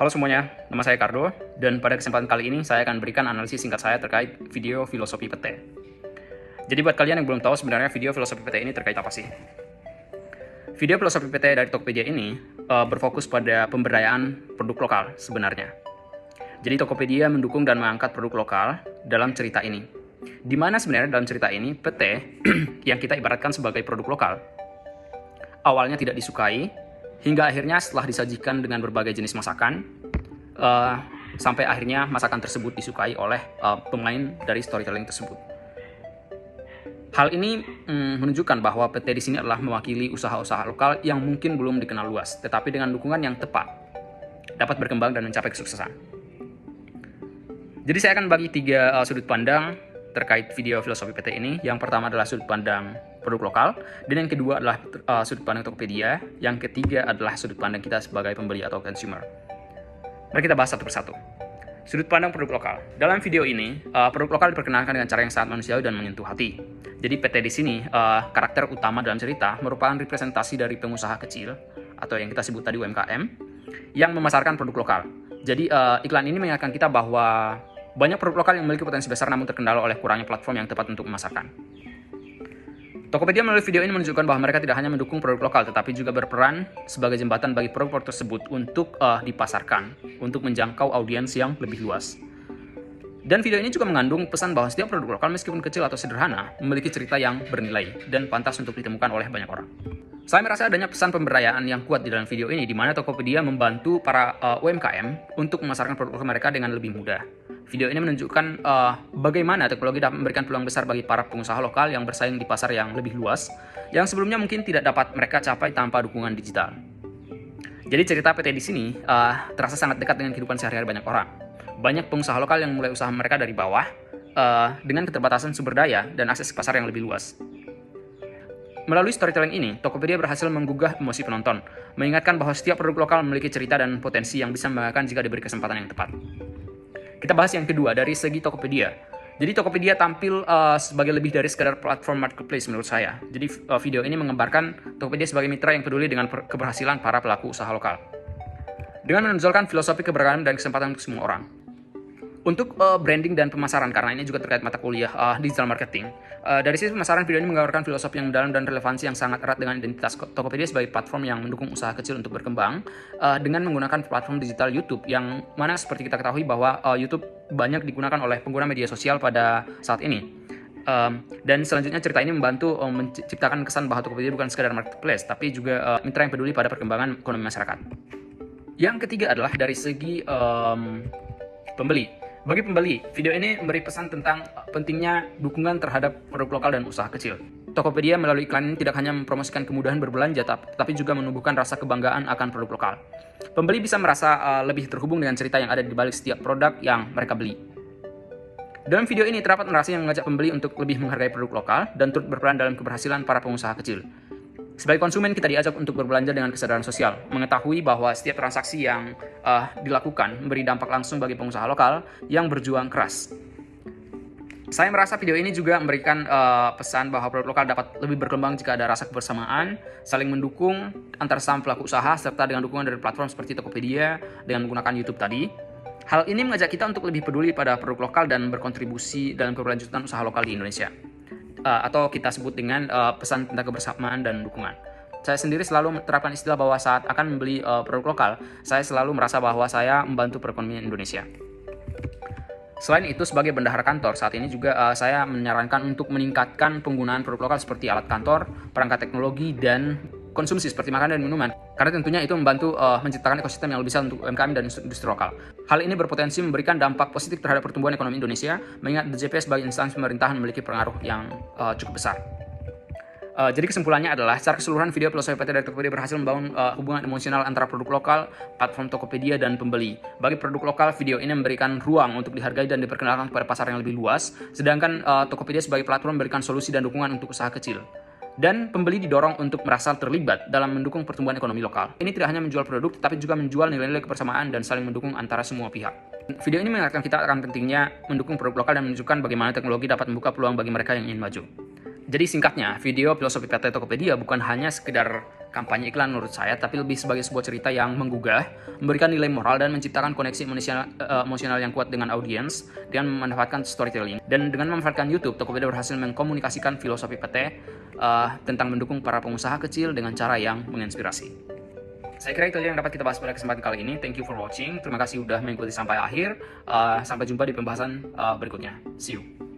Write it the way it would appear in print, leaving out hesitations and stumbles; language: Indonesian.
Halo semuanya, nama saya Cardo, dan pada kesempatan kali ini saya akan berikan analisis singkat saya terkait video filosofi PT. Jadi buat kalian yang belum tahu sebenarnya video filosofi PT ini terkait apa sih? Video filosofi PT dari Tokopedia ini berfokus pada pemberdayaan produk lokal sebenarnya. Jadi Tokopedia mendukung dan mengangkat produk lokal dalam cerita ini. Di mana sebenarnya dalam cerita ini PT yang kita ibaratkan sebagai produk lokal awalnya tidak disukai, hingga akhirnya setelah disajikan dengan berbagai jenis masakan, sampai akhirnya masakan tersebut disukai oleh pemain dari storytelling tersebut. Hal ini menunjukkan bahwa PT di sini adalah mewakili usaha-usaha lokal yang mungkin belum dikenal luas, tetapi dengan dukungan yang tepat dapat berkembang dan mencapai kesuksesan. Jadi saya akan bagi 3 sudut pandang terkait video filosofi PT ini. Yang pertama adalah sudut pandang produk lokal, dan yang kedua adalah sudut pandang Tokopedia, yang ketiga adalah sudut pandang kita sebagai pembeli atau consumer. Mari kita bahas satu persatu. Sudut pandang produk lokal. Dalam video ini, produk lokal diperkenalkan dengan cara yang sangat manusiawi dan menyentuh hati. Jadi PT di sini, karakter utama dalam cerita merupakan representasi dari pengusaha kecil, atau yang kita sebut tadi UMKM, yang memasarkan produk lokal. Jadi iklan ini mengingatkan kita bahwa banyak produk lokal yang memiliki potensi besar namun terkendala oleh kurangnya platform yang tepat untuk memasarkan. Tokopedia melalui video ini menunjukkan bahwa mereka tidak hanya mendukung produk lokal, tetapi juga berperan sebagai jembatan bagi produk-produk tersebut untuk dipasarkan, untuk menjangkau audiens yang lebih luas. Dan video ini juga mengandung pesan bahwa setiap produk lokal, meskipun kecil atau sederhana, memiliki cerita yang bernilai dan pantas untuk ditemukan oleh banyak orang. Saya merasa adanya pesan pemberdayaan yang kuat di dalam video ini, di mana Tokopedia membantu para UMKM untuk memasarkan produk mereka dengan lebih mudah. Video ini menunjukkan bagaimana teknologi dapat memberikan peluang besar bagi para pengusaha lokal yang bersaing di pasar yang lebih luas, yang sebelumnya mungkin tidak dapat mereka capai tanpa dukungan digital. Jadi cerita PT di sini terasa sangat dekat dengan kehidupan sehari-hari banyak orang. Banyak pengusaha lokal yang mulai usaha mereka dari bawah dengan keterbatasan sumber daya dan akses ke pasar yang lebih luas. Melalui storytelling ini, Tokopedia berhasil menggugah emosi penonton, mengingatkan bahwa setiap produk lokal memiliki cerita dan potensi yang bisa membanggakan jika diberi kesempatan yang tepat. Kita bahas yang kedua dari segi Tokopedia. Jadi Tokopedia tampil sebagai lebih dari sekadar platform marketplace menurut saya. Jadi video ini menggambarkan Tokopedia sebagai mitra yang peduli dengan keberhasilan para pelaku usaha lokal, dengan menonjolkan filosofi keberagaman dan kesempatan untuk semua orang. Untuk branding dan pemasaran, karena ini juga terkait mata kuliah digital marketing. Dari sisi pemasaran, video ini menggambarkan filosofi yang dalam dan relevansi yang sangat erat dengan identitas Tokopedia sebagai platform yang mendukung usaha kecil untuk berkembang dengan menggunakan platform digital YouTube, yang mana seperti kita ketahui bahwa YouTube banyak digunakan oleh pengguna media sosial pada saat ini. Dan selanjutnya cerita ini membantu menciptakan kesan bahwa Tokopedia bukan sekadar marketplace, tapi juga mitra yang peduli pada perkembangan ekonomi masyarakat. Yang ketiga adalah dari segi pembeli. Bagi pembeli, video ini memberi pesan tentang pentingnya dukungan terhadap produk lokal dan usaha kecil. Tokopedia melalui iklan ini tidak hanya mempromosikan kemudahan berbelanja, tapi juga menumbuhkan rasa kebanggaan akan produk lokal. Pembeli bisa merasa lebih terhubung dengan cerita yang ada di balik setiap produk yang mereka beli. Dalam video ini terdapat narasi yang mengajak pembeli untuk lebih menghargai produk lokal dan turut berperan dalam keberhasilan para pengusaha kecil. Sebagai konsumen, kita diajak untuk berbelanja dengan kesadaran sosial, mengetahui bahwa setiap transaksi yang dilakukan memberi dampak langsung bagi pengusaha lokal yang berjuang keras. Saya merasa video ini juga memberikan pesan bahwa produk lokal dapat lebih berkembang jika ada rasa kebersamaan, saling mendukung antar sesama pelaku usaha, serta dengan dukungan dari platform seperti Tokopedia dengan menggunakan YouTube tadi. Hal ini mengajak kita untuk lebih peduli pada produk lokal dan berkontribusi dalam keberlanjutan usaha lokal di Indonesia. Atau kita sebut dengan pesan tentang kebersamaan dan dukungan. Saya sendiri selalu menerapkan istilah bahwa saat akan membeli produk lokal, saya selalu merasa bahwa saya membantu perekonomian Indonesia. Selain itu, sebagai bendahara kantor, saat ini juga saya menyarankan untuk meningkatkan penggunaan produk lokal seperti alat kantor, perangkat teknologi, dan konsumsi seperti makanan dan minuman, karena tentunya itu membantu menciptakan ekosistem yang lebih besar untuk UMKM dan industri lokal. Hal ini berpotensi memberikan dampak positif terhadap pertumbuhan ekonomi Indonesia, mengingat DJP sebagai instansi pemerintahan memiliki pengaruh yang cukup besar. Jadi kesimpulannya adalah, secara keseluruhan video filosofi PT dari Tokopedia berhasil membangun hubungan emosional antara produk lokal, platform Tokopedia, dan pembeli. Bagi produk lokal, video ini memberikan ruang untuk dihargai dan diperkenalkan kepada pasar yang lebih luas, sedangkan Tokopedia sebagai platform memberikan solusi dan dukungan untuk usaha kecil. Dan pembeli didorong untuk merasa terlibat dalam mendukung pertumbuhan ekonomi lokal. Ini tidak hanya menjual produk, tapi juga menjual nilai-nilai kebersamaan dan saling mendukung antara semua pihak. Video ini mengingatkan kita akan pentingnya mendukung produk lokal dan menunjukkan bagaimana teknologi dapat membuka peluang bagi mereka yang ingin maju. Jadi singkatnya, video filosofi PT Tokopedia bukan hanya sekedar kampanye iklan menurut saya, tapi lebih sebagai sebuah cerita yang menggugah, memberikan nilai moral, dan menciptakan koneksi emosional yang kuat dengan audiens dengan memanfaatkan storytelling. Dan dengan memanfaatkan YouTube, Tokopedia berhasil mengkomunikasikan filosofi PT tentang mendukung para pengusaha kecil dengan cara yang menginspirasi. Saya kira itu aja yang dapat kita bahas pada kesempatan kali ini. Thank you for watching. Terima kasih sudah mengikuti sampai akhir. Sampai jumpa di pembahasan berikutnya. See you.